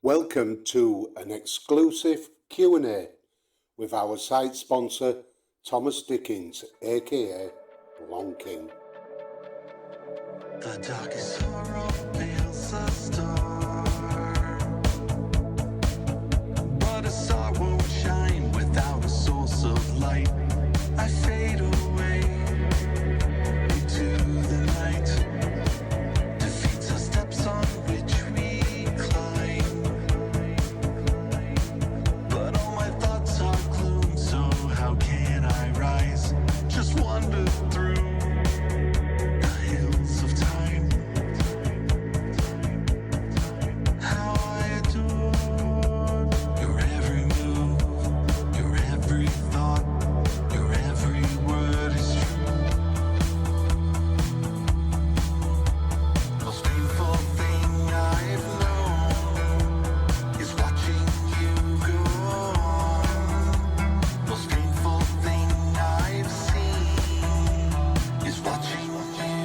Welcome to an exclusive Q&A with our site sponsor, 𝐚𝐥𝐬𝐬𝐭𝐞𧧧, aka Blondeking. The darkest sorrow veils a star, but a star won't shine without a source of light. I fade away into the night, defeats our steps on which we climb, but all my thoughts are gloom, so how can I rise? Just wander through the hills of time. How I adore your every move, your every thought, your every word is true. Most painful thing I've known is watching you go on. Most painful thing I've seen is watching you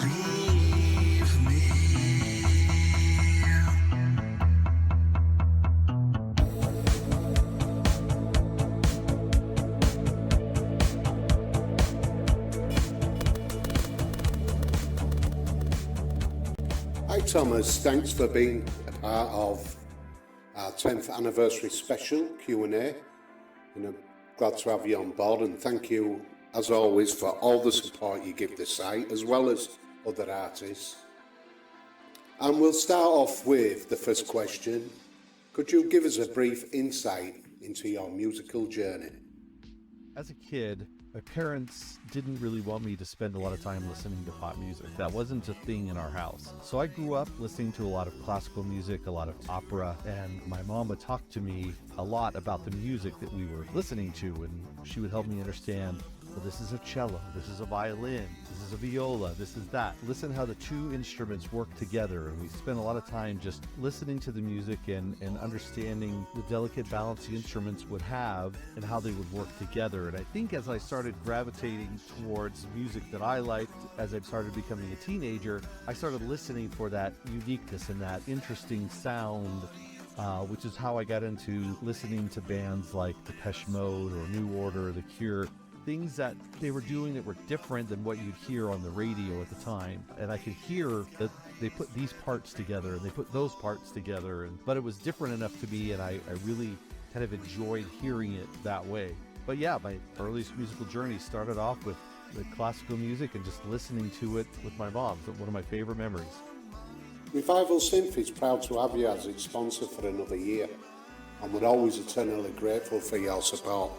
leave me. Hi Thomas, thanks for being a part of our 10th anniversary special Q&A. I'm glad to have you on board, and thank you as always for all the support you give the site as well as other artists. And we'll start off with the first question. Could you give us a brief insight into your musical journey? As a kid, my parents didn't really want me to spend a lot of time listening to pop music. That wasn't a thing in our house. So I grew up listening to a lot of classical music, a lot of opera, and my mom would talk to me a lot about the music that we were listening to, and she would help me understand, well, this is a cello, this is a violin, this is a viola, this is that. Listen how the two instruments work together, and we spent a lot of time just listening to the music and understanding the delicate balance the instruments would have and how they would work together. And I think as I started gravitating towards music that I liked, as I started becoming a teenager, I started listening for that uniqueness and that interesting sound, which is how I got into listening to bands like Depeche Mode or New Order, The Cure. Things that they were doing that were different than what you'd hear on the radio at the time. And I could hear that they put these parts together and they put those parts together, but it was different enough to me, and I really kind of enjoyed hearing it that way. But yeah, my earliest musical journey started off with classical music and just listening to it with my mom. It's one of my favorite memories. Revival Synth is proud to have you as its sponsor for another year, and we're always eternally grateful for your support.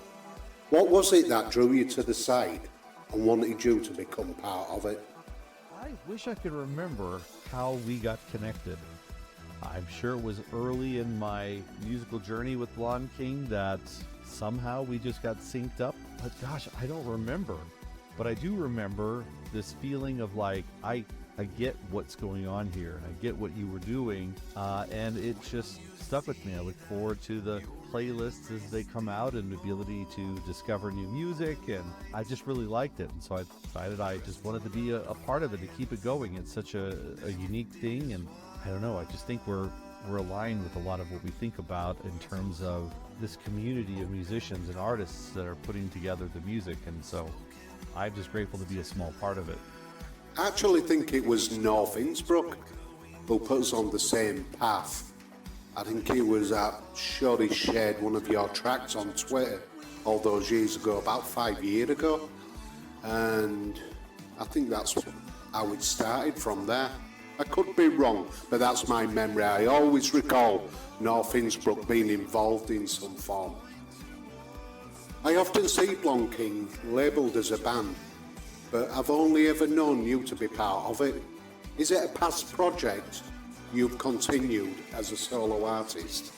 What was it that drew you to the site and wanted you to become part of it? I wish I could remember how we got connected. I'm sure it was early in my musical journey with Blondeking that somehow we just got synced up. But gosh, I don't remember. But I do remember this feeling of like, I get what's going on here. I get what you were doing. And it just stuck with me. I look forward to the playlists as they come out and the ability to discover new music, and I just really liked it, and so I decided I just wanted to be a part of it, to keep it going. It's such a unique thing, and I don't know, I just think we're aligned with a lot of what we think about in terms of this community of musicians and artists that are putting together the music, and so I'm just grateful to be a small part of it. I actually think it was North Innsbruck who put us on the same path. I think it was Shorty shared one of your tracks on Twitter all those years ago, about 5 years ago, and I think that's how it started from there. I could be wrong, but that's my memory. I always recall North Innsbruck being involved in some form. I often see Blondeking labelled as a band, but I've only ever known you to be part of it. Is it a past project you've continued as a solo artist?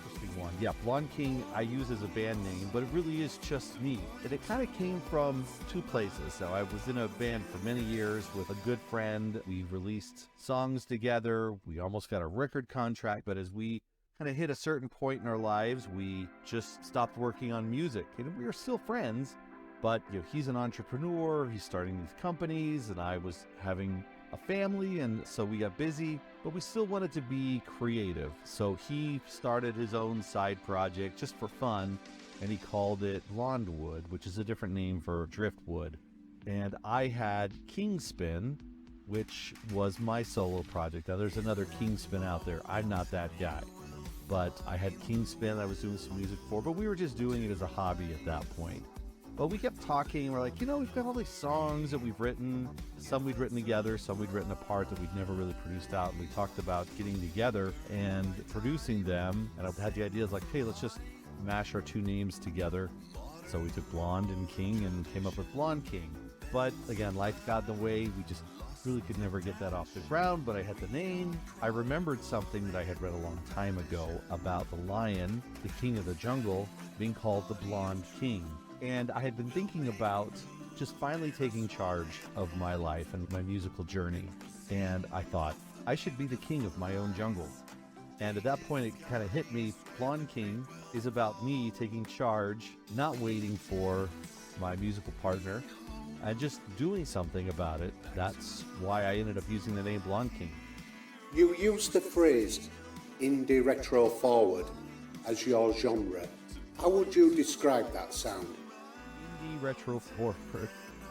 Interesting one. Yeah, Blondeking I use as a band name, but it really is just me. And it kind of came from two places. So I was in a band for many years with a good friend. We released songs together. We almost got a record contract, but as we kind of hit a certain point in our lives, we just stopped working on music. And we were still friends, but he's an entrepreneur, he's starting these companies, and I was having a family, and so we got busy, but we still wanted to be creative. So he started his own side project just for fun, and he called it Blondewood, which is a different name for driftwood. And I had Kingspin, which was my solo project. Now there's another Kingspin out there. I'm not that guy. But I had Kingspin I was doing some music for, but we were just doing it as a hobby at that point. But we kept talking, and we're like, we've got all these songs that we've written. Some we'd written together, some we'd written apart that we'd never really produced out. And we talked about getting together and producing them. And I had the idea, like, hey, let's just mash our two names together. So we took Blonde and King and came up with Blondeking. But again, life got in the way. We just really could never get that off the ground, but I had the name. I remembered something that I had read a long time ago about the lion, the king of the jungle, being called the Blonde King. And I had been thinking about just finally taking charge of my life and my musical journey. And I thought, I should be the king of my own jungle. And at that point, it kind of hit me. Blondeking is about me taking charge, not waiting for my musical partner, and just doing something about it. That's why I ended up using the name Blondeking. You used the phrase indie retro forward as your genre. How would you describe that sound? Indie retro forward.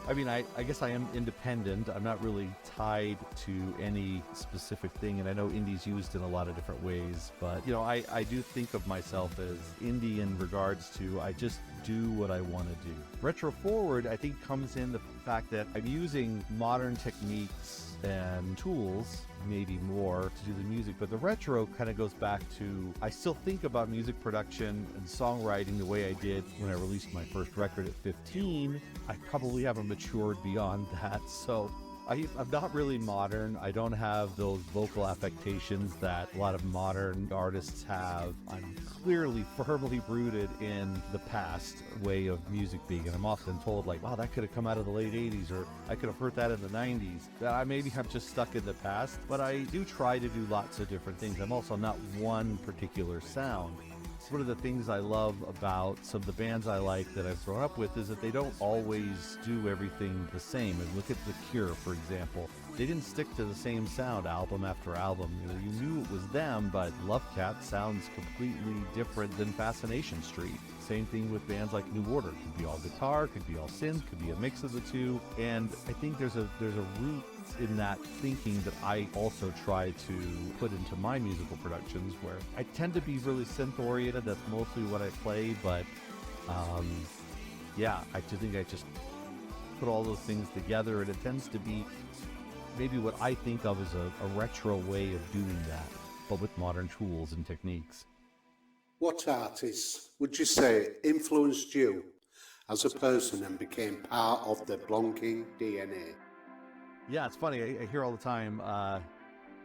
I mean, I guess I am independent. I'm not really tied to any specific thing, and I know indie's used in a lot of different ways, but I do think of myself as indie in regards to I just do what I want to do. Retro forward, I think, comes in the fact that I'm using modern techniques and tools, maybe more, to do the music, but the retro kind of goes back to, I still think about music production and songwriting the way I did when I released my first record at 15. I probably haven't matured beyond that, so I'm not really modern. I don't have those vocal affectations that a lot of modern artists have. I'm clearly firmly rooted in the past way of music being, and I'm often told, like, wow, that could have come out of the late 80s, or I could have heard that in the 90s. That maybe I'm just stuck in the past, but I do try to do lots of different things. I'm also not one particular sound. One of the things I love about some of the bands I like that I've grown up with is that they don't always do everything the same. And look at The Cure, for example. They didn't stick to the same sound album after album. You knew it was them, but Love Cat sounds completely different than Fascination Street. Same thing with bands like New Order. Could be all guitar, could be all synth, could be a mix of the two. And I think there's a root in that thinking that I also try to put into my musical productions, where I tend to be really synth oriented. That's mostly what I play, but yeah, I think I just put all those things together, and it tends to be maybe what I think of as a retro way of doing that, but with modern tools and techniques. What artists would you say influenced you as a person and became part of the Blondeking DNA? Yeah, it's funny. I hear all the time,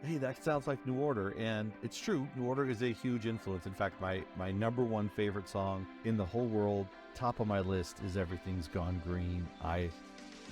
hey, that sounds like New Order. And it's true. New Order is a huge influence. In fact, my number one favorite song in the whole world, top of my list, is Everything's Gone Green. I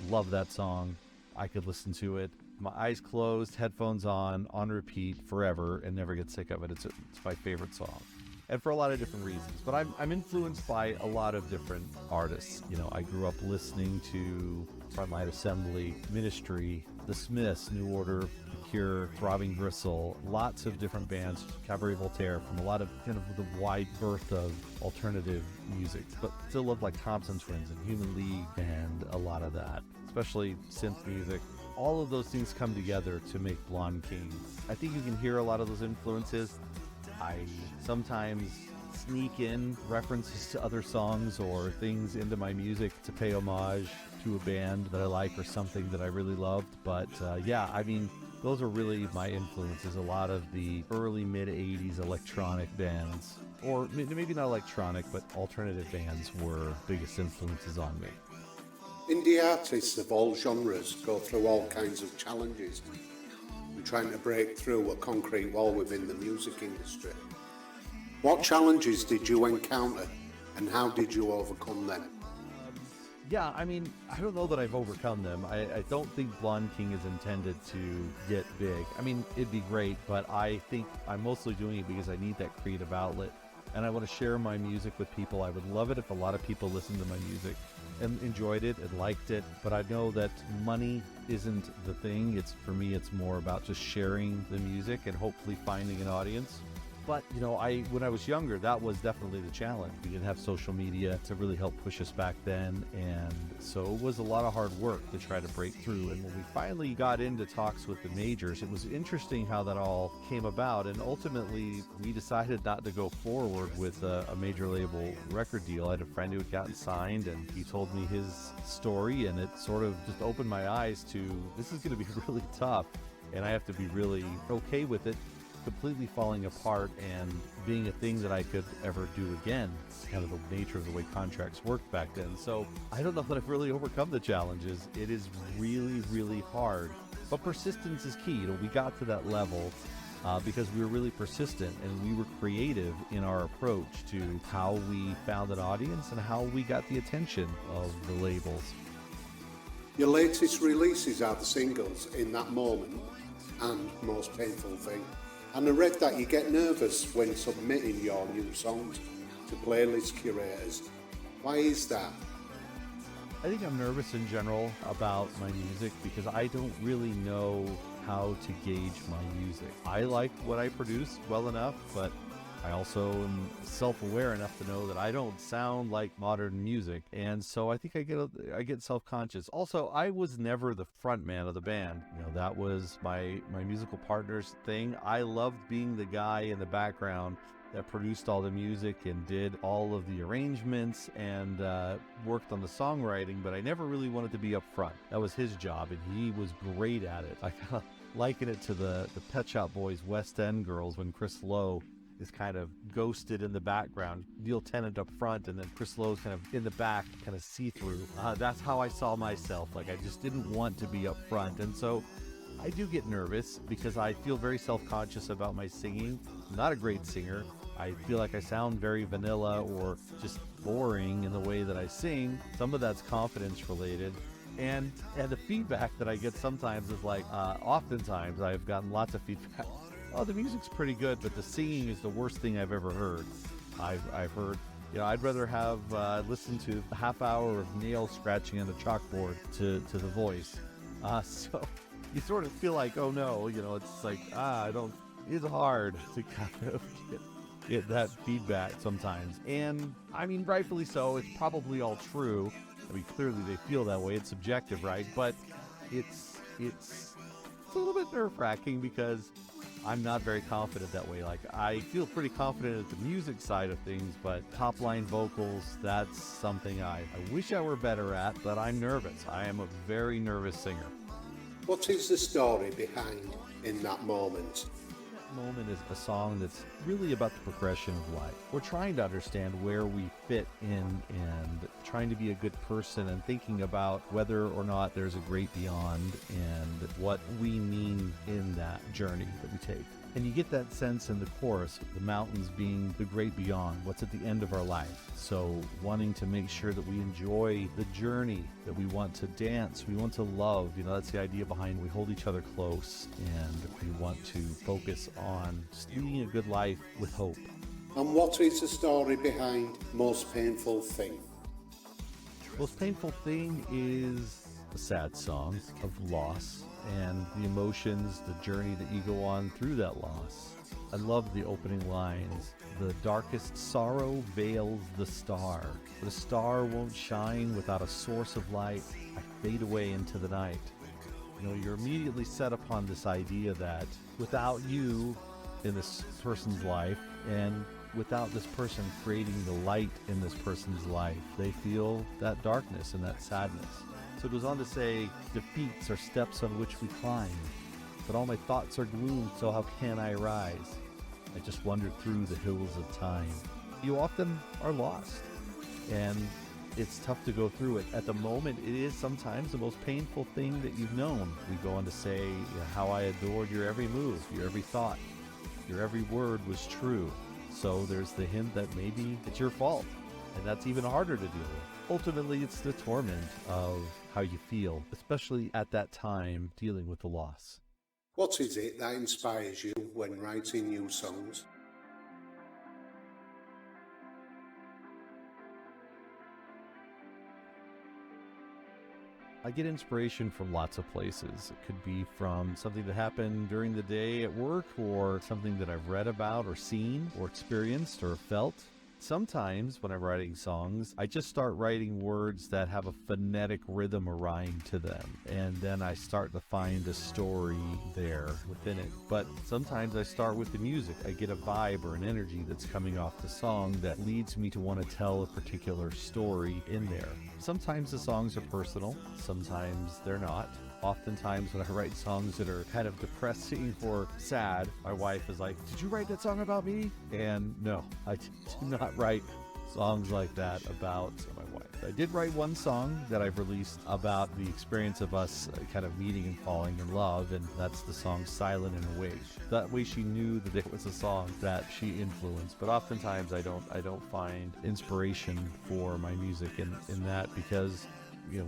love that song. I could listen to it, my eyes closed, headphones on repeat forever, and never get sick of it. It's my favorite song. And for a lot of different reasons. But I'm influenced by a lot of different artists. I grew up listening to Frontline Assembly, Ministry, The Smiths, New Order, The Cure, Throbbing Gristle, lots of different bands, Cabaret Voltaire, from a lot of kind of the wide berth of alternative music. But still love like Thompson Twins and Human League and a lot of that, especially synth music. All of those things come together to make Blondeking. I think you can hear a lot of those influences. I sometimes sneak in references to other songs or things into my music to pay homage to a band that I like or something that I really loved. But yeah, I mean, those are really my influences. A lot of the early mid-'80s electronic bands, or maybe not electronic, but alternative bands, were biggest influences on me. Indie artists of all genres go through all kinds of challenges in trying to break through a concrete wall within the music industry. What challenges did you encounter, and how did you overcome them? Yeah, I mean, I don't know that I've overcome them. I don't think Blondeking is intended to get big. I mean, it'd be great, but I think I'm mostly doing it because I need that creative outlet, and I want to share my music with people. I would love it if a lot of people listen to my music. and enjoyed it and liked it, but I know that money isn't the thing. For me, it's more about just sharing the music and hopefully finding an audience. But, when I was younger, that was definitely the challenge. We didn't have social media to really help push us back then. And so it was a lot of hard work to try to break through. And when we finally got into talks with the majors, it was interesting how that all came about. And ultimately, we decided not to go forward with a major label record deal. I had a friend who had gotten signed, and he told me his story, and it sort of just opened my eyes to, this is going to be really tough. And I have to be really okay with it completely falling apart and being a thing that I could ever do again. It's kind of the nature of the way contracts worked back then. So I don't know that I've really overcome the challenges. It is really, really hard. But persistence is key. We got to that level because we were really persistent and we were creative in our approach to how we found an audience and how we got the attention of the labels. Your latest releases are the singles In That Moment and Most Painful Thing. And I read that you get nervous when submitting your new songs to playlist curators. Why is that? I think I'm nervous in general about my music because I don't really know how to gauge my music. I like what I produce well enough, but I also am self-aware enough to know that I don't sound like modern music, and so I think I get self-conscious. Also, I was never the front man of the band. That was my musical partner's thing. I loved being the guy in the background that produced all the music and did all of the arrangements and worked on the songwriting, but I never really wanted to be up front. That was his job, and he was great at it. I kind of liken it to the Pet Shop Boys West End Girls when Chris Lowe is kind of ghosted in the background, Neil Tennant up front, and then Chris Lowe's kind of in the back, kind of see-through. That's how I saw myself. Like, I just didn't want to be up front. And so I do get nervous because I feel very self-conscious about my singing. I'm not a great singer. I feel like I sound very vanilla or just boring in the way that I sing. Some of that's confidence related. And the feedback that I get sometimes is like, oftentimes I've gotten lots of feedback. Oh, the music's pretty good, but the singing is the worst thing I've ever heard. I've heard, I'd rather have listened to a half hour of nails scratching on a chalkboard to the voice. So you sort of feel like, oh no, it's like, it's hard to kind of get that feedback sometimes. And I mean, rightfully so, it's probably all true. I mean, clearly they feel that way. It's subjective, right? But it's a little bit nerve-wracking because I'm not very confident that way. Like, I feel pretty confident at the music side of things, but top-line vocals, that's something I wish I were better at, but I'm nervous. I am a very nervous singer. What is the story behind In That Moment? Moment is a song that's really about the progression of life. We're trying to understand where we fit in and trying to be a good person and thinking about whether or not there's a great beyond and what we mean in that journey that we take. And you get that sense in the chorus, the mountains being the great beyond, what's at the end of our life. So wanting to make sure that we enjoy the journey, that we want to dance, we want to love, that's the idea behind we hold each other close and we want to focus on just leading a good life with hope. And what is the story behind Most Painful Thing? Most Painful Thing is a sad song of loss and the emotions, the journey that you go on through that loss. I love the opening lines. The darkest sorrow veils the star. The star won't shine without a source of light. I fade away into the night. You're immediately set upon this idea that without you in this person's life and without this person creating the light in this person's life, they feel that darkness and that sadness. So it goes on to say, defeats are steps on which we climb, but all my thoughts are gloom, so how can I rise? I just wandered through the hills of time. You often are lost, and it's tough to go through it. At the moment, it is sometimes the most painful thing that you've known. We go on to say how I adored your every move, your every thought, your every word was true. So there's the hint that maybe it's your fault, and that's even harder to deal with. Ultimately, it's the torment of how you feel, especially at that time dealing with the loss. What is it that inspires you when writing new songs? I get inspiration from lots of places. It could be from something that happened during the day at work, or something that I've read about or seen or experienced or felt. Sometimes when I'm writing songs, I just start writing words that have a phonetic rhythm or rhyme to them, and then I start to find a story there within it. But sometimes I start with the music. I get a vibe or an energy that's coming off the song that leads me to want to tell a particular story in there. Sometimes the songs are personal, sometimes they're not. Oftentimes when I write songs that are kind of depressing or sad, my wife is like, "Did you write that song about me?" And no, I do not write songs like that about my wife. I did write one song that I've released about the experience of us kind of meeting and falling in love, and that's the song Silent and Awake. That way she knew that it was a song that she influenced. But oftentimes I don't find inspiration for my music in that, because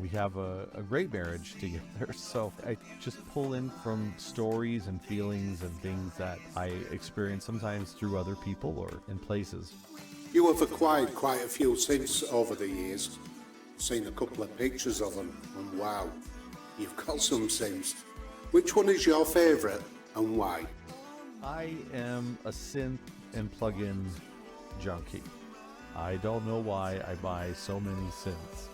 we have a great marriage together, so I just pull in from stories and feelings and things that I experience sometimes through other people or in places. You have acquired quite a few synths over the years. Seen a couple of pictures of them, and wow, you've got some synths. Which one is your favourite and why? I am a synth and plug-in junkie. I don't know why I buy so many synths.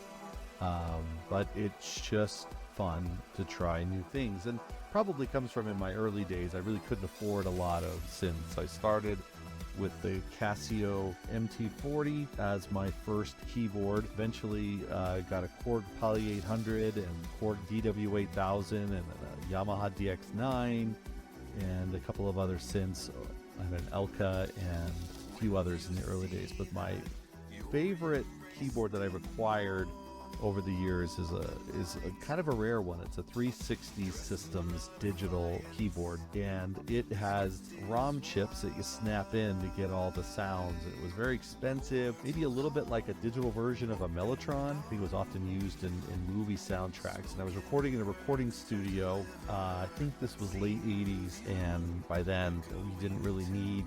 But it's just fun to try new things, and probably comes from in my early days. I really couldn't afford a lot of synths. I started with the Casio MT40 as my first keyboard. Eventually got a Korg Poly 800 and Korg DW8000 and a Yamaha DX9 and a couple of other synths. I had an Elka and a few others in the early days, but my favorite keyboard that I've acquired over the years is a kind of a rare one. It's a 360 Systems digital keyboard, and it has ROM chips that you snap in to get all the sounds. It was very expensive, maybe a little bit like a digital version of a Mellotron. I think it was often used in movie soundtracks, and I was recording in a recording studio. I think this was late 80s, and by then we didn't really need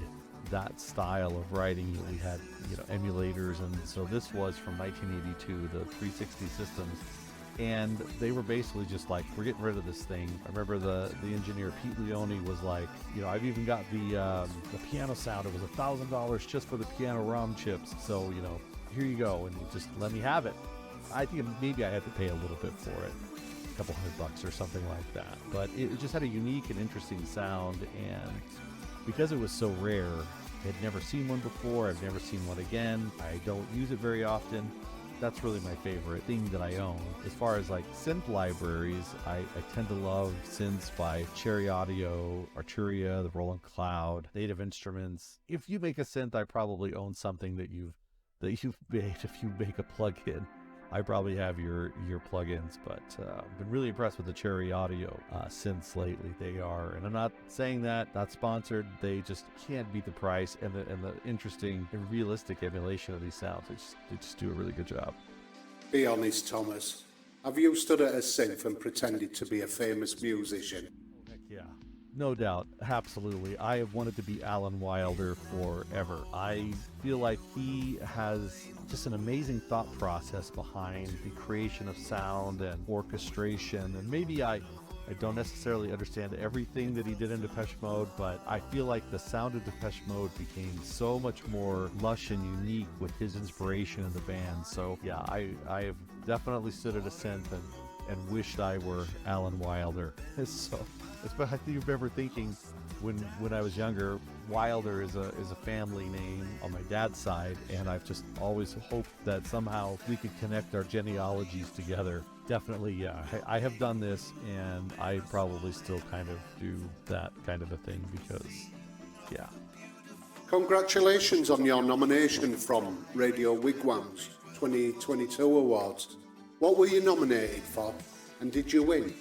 that style of writing. We had emulators, and so this was from 1982, the 360 Systems, and they were basically just like, we're getting rid of this thing. I remember the engineer Pete Leone was like, I've even got the piano sound. It was $1,000 just for the piano ROM chips, so here you go, and he just let me have it. I think maybe I had to pay a little bit for it, a couple $100 or something like that, but it just had a unique and interesting sound. And because it was so rare, I had never seen one before. I've never seen one again. I don't use it very often. That's really my favorite thing that I own. As far as like synth libraries, I tend to love synths by Cherry Audio, Arturia, the Roland Cloud, Native Instruments. If you make a synth, I probably own something that you've made. If you make a plugin, I probably have your plugins, but I've been really impressed with the Cherry Audio synths lately. They are, and I'm not saying that, not sponsored, they just can't beat the price and the interesting and realistic emulation of these sounds. They just do a really good job. Be honest, Thomas. Have you stood at a synth and pretended to be a famous musician? Heck yeah. No doubt, absolutely. I have wanted to be Alan Wilder forever. I feel like he has just an amazing thought process behind the creation of sound and orchestration. And maybe I don't necessarily understand everything that he did in Depeche Mode, but I feel like the sound of Depeche Mode became so much more lush and unique with his inspiration in the band. So yeah, I have definitely stood at a synth and wished I were Alan Wilder. So I think you remember thinking when I was younger, Wilder is a family name on my dad's side, and I've just always hoped that somehow we could connect our genealogies together. Definitely, yeah. I have done this, and I probably still kind of do that kind of a thing because, yeah. Congratulations on your nomination from Radio Wigwam's 2022 awards. What were you nominated for, and did you win?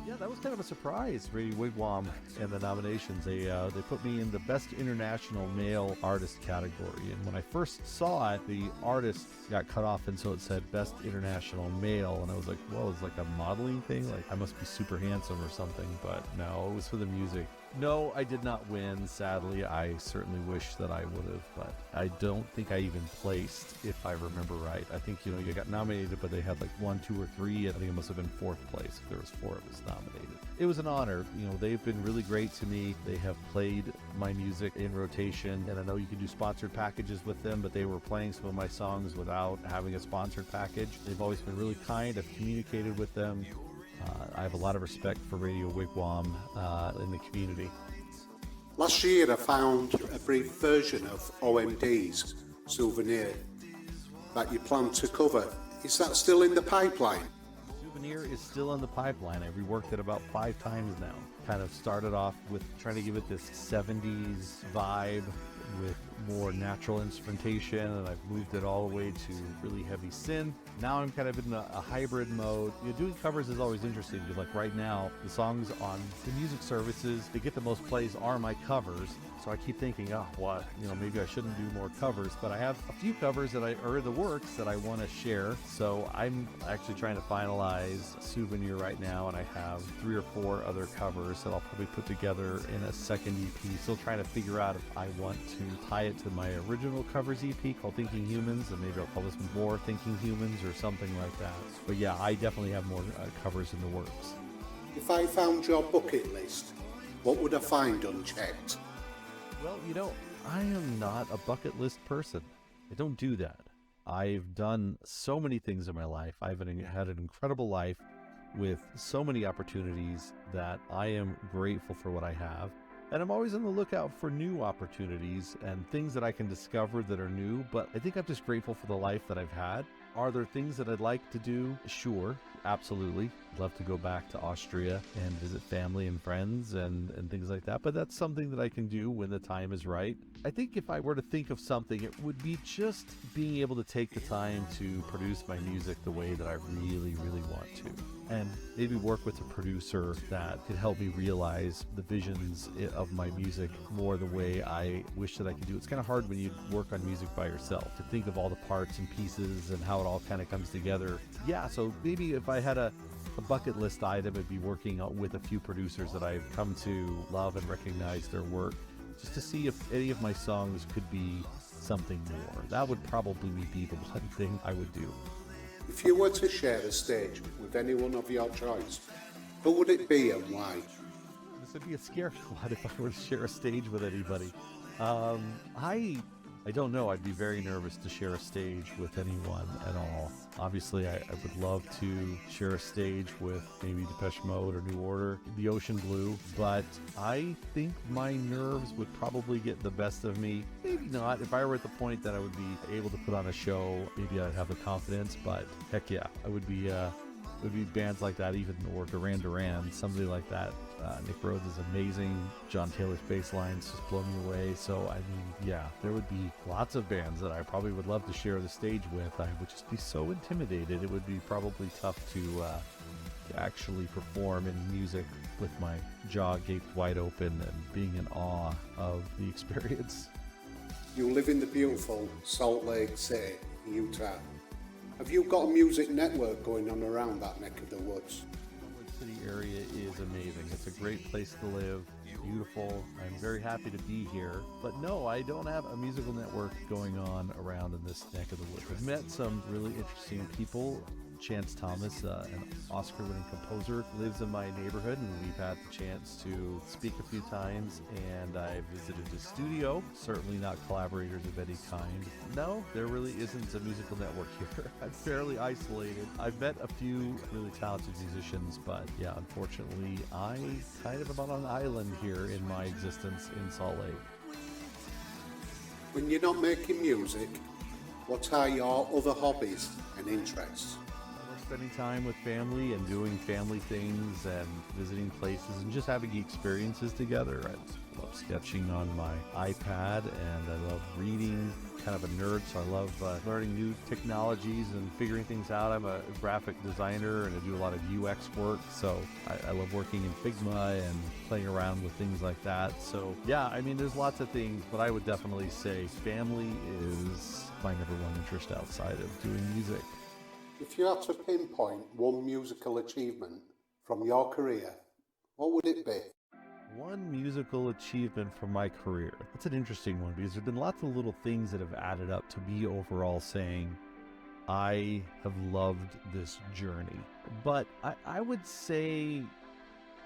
Yeah, that was kind of a surprise, Radio Wigwam and the nominations. They put me in the Best International Male Artist category. And when I first saw it, the artist got cut off, and so it said Best International Male. And I was like, whoa, it's like a modeling thing? Like, I must be super handsome or something. But no, it was for the music. No, I did not win, sadly. I certainly wish that I would have, but I don't think I even placed, if I remember right. I think, you got nominated, but they had like 1, 2, or 3. I think it must have been 4th place if there was 4 of us nominated. It was an honor. They've been really great to me. They have played my music in rotation, and I know you can do sponsored packages with them, but they were playing some of my songs without having a sponsored package. They've always been really kind. I've communicated with them. I have a lot of respect for Radio Wigwam in the community. Last year I found a brief version of OMD's Souvenir that you plan to cover. Is that still in the pipeline? Souvenir is still in the pipeline. I've reworked it about 5 times now. Kind of started off with trying to give it this 70s vibe with more natural instrumentation, and I've moved it all the way to really heavy synth. Now I'm kind of in a hybrid mode. Doing covers is always interesting because like right now, the songs on the music services that get the most plays are my covers. So I keep thinking, maybe I shouldn't do more covers, but I have a few covers that are in the works that I want to share. So I'm actually trying to finalize Souvenir right now, and I have 3 or 4 other covers that I'll probably put together in a second EP. Still trying to figure out if I want to tie it to my original covers EP called Thinking Humans, and maybe I'll call this more Thinking Humans or something like that. But yeah, I definitely have more covers in the works. If I found your bucket list, what would I find unchecked? Well, I am not a bucket list person. I don't do that. I've done so many things in my life. I've had an incredible life with so many opportunities that I am grateful for what I have. And I'm always on the lookout for new opportunities and things that I can discover that are new. But I think I'm just grateful for the life that I've had. Are there things that I'd like to do? Sure, absolutely. I'd love to go back to Austria and visit family and friends and things like that. But that's something that I can do when the time is right. I think if I were to think of something, it would be just being able to take the time to produce my music the way that I really, really want to. And maybe work with a producer that could help me realize the visions of my music more the way I wish that I could do. It's kind of hard when you work on music by yourself to think of all the parts and pieces and how it all kind of comes together. Yeah, so maybe if I had a bucket list item, it'd be working with a few producers that I've come to love and recognize their work, just to see if any of my songs could be something more. That would probably be the one thing I would do. If you were to share a stage with anyone of your choice, who would it be and why? This would be a scary one if I were to share a stage with anybody. I don't know. I'd be very nervous to share a stage with anyone at all. Obviously, I would love to share a stage with maybe Depeche Mode or New Order, The Ocean Blue, but I think my nerves would probably get the best of me. Maybe not. If I were at the point that I would be able to put on a show, maybe I'd have the confidence, but heck yeah, I would be bands like that, even, or Duran Duran, somebody like that. Nick Rhodes is amazing. John Taylor's bass lines just blow me away. So, I mean, yeah, there would be lots of bands that I probably would love to share the stage with. I would just be so intimidated. It would be probably tough to actually perform in music with my jaw gaped wide open and being in awe of the experience. You live in the beautiful Salt Lake City, Utah. Have you got a music network going on around that neck of the woods? The City area is amazing. It's a great place to live. Beautiful. I'm very happy to be here. But no, I don't have a musical network going on around in this neck of the woods. I've met some really interesting people. Chance Thomas, an Oscar-winning composer, lives in my neighborhood, and we've had the chance to speak a few times, and I visited his studio. Certainly not collaborators of any kind. No, there really isn't a musical network here. I'm fairly isolated. I've met a few really talented musicians, but yeah, unfortunately, I kind of am on an island here in my existence in Salt Lake. When you're not making music, what are your other hobbies and interests? Spending time with family and doing family things and visiting places and just having experiences together. I love sketching on my iPad, and I love reading. Kind of a nerd, so I love learning new technologies and figuring things out. I'm a graphic designer and I do a lot of UX work, so I love working in Figma and playing around with things like that. So yeah, I mean, there's lots of things, but I would definitely say family is my number one interest outside of doing music. If you had to pinpoint one musical achievement from your career, what would it be? One musical achievement from my career. That's an interesting one because there's been lots of little things that have added up to me overall saying, I have loved this journey. But I would say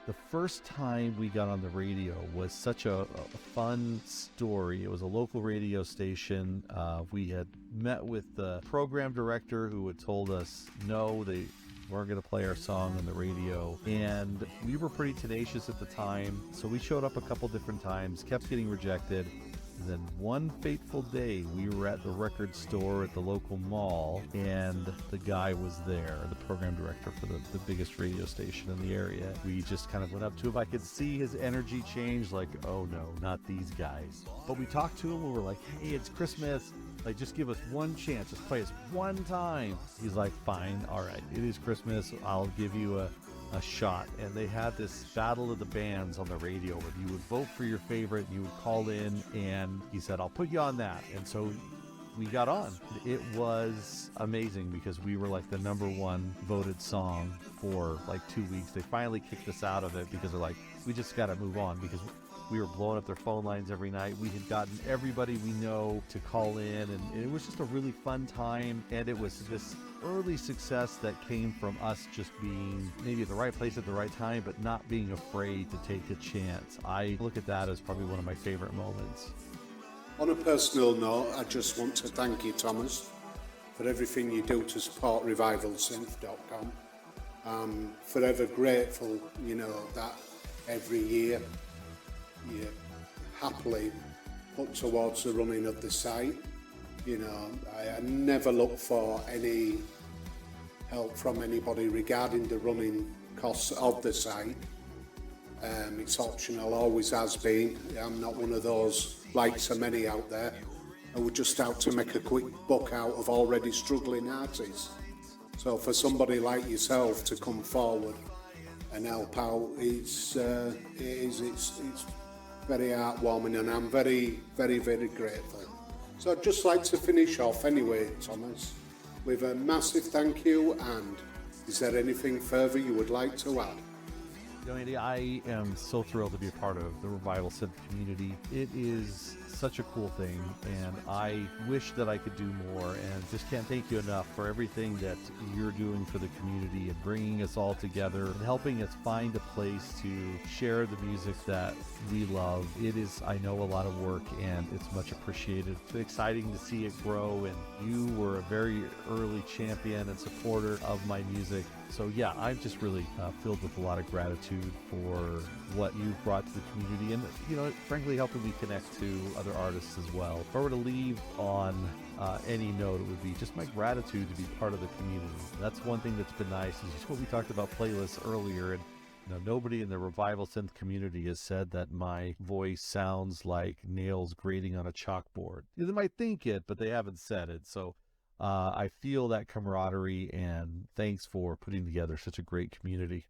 the first time we got on the radio was such a fun story. It was a local radio station. We had met with the program director who had told us, no, they weren't going to play our song on the radio. And we were pretty tenacious at the time. So we showed up a couple different times, kept getting rejected. And then one fateful day, we were at the record store at the local mall, and the guy was there, the program director for the biggest radio station in the area. We just kind of went up to him. I could see his energy change, like, oh no, not these guys. But we talked to him, and we were like, hey, it's Christmas. Like, just give us one chance. Just play us one time. He's like, fine, all right, it is Christmas. I'll give you a shot. And they had this battle of the bands on the radio where you would vote for your favorite, you would call in, and he said, I'll put you on that. And so we got on. It was amazing because we were like the #1 voted song for like 2 weeks. They finally kicked us out of it because they're like, we just got to move on, because we were blowing up their phone lines every night. We had gotten everybody we know to call in, and it was just a really fun time. And it was this early success that came from us just being maybe at the right place at the right time, but not being afraid to take a chance. I look at that as probably one of my favorite moments. On a personal note, I just want to thank you, Thomas, for everything you do to support revivalsynth.com. I'm forever grateful, that every year you happily put towards the running of the site. I never look for any help from anybody regarding the running costs of the site. It's optional, always has been. I'm not one of those, like so many out there, who are just out to make a quick buck out of already struggling artists. So for somebody like yourself to come forward and help out, it's very heartwarming, and I'm very, very, very grateful. So I'd just like to finish off anyway, Thomas, with a massive thank you. And is there anything further you would like to add? Andy, I am so thrilled to be a part of the Revival Synth community. It is such a cool thing, and I wish that I could do more, and just can't thank you enough for everything that you're doing for the community and bringing us all together and helping us find a place to share the music that we love. It is, I know, a lot of work, and it's much appreciated. It's exciting to see it grow, and you were a very early champion and supporter of my music. So yeah, I'm just really filled with a lot of gratitude for what you've brought to the community, and frankly helping me connect to other artists as well. If I were to leave on any note, it would be just my gratitude to be part of the community. That's one thing that's been nice, is just what we talked about playlists earlier, and nobody in the Revival Synth community has said that my voice sounds like nails grating on a chalkboard. They might think it, but they haven't said it. So I feel that camaraderie, and thanks for putting together such a great community.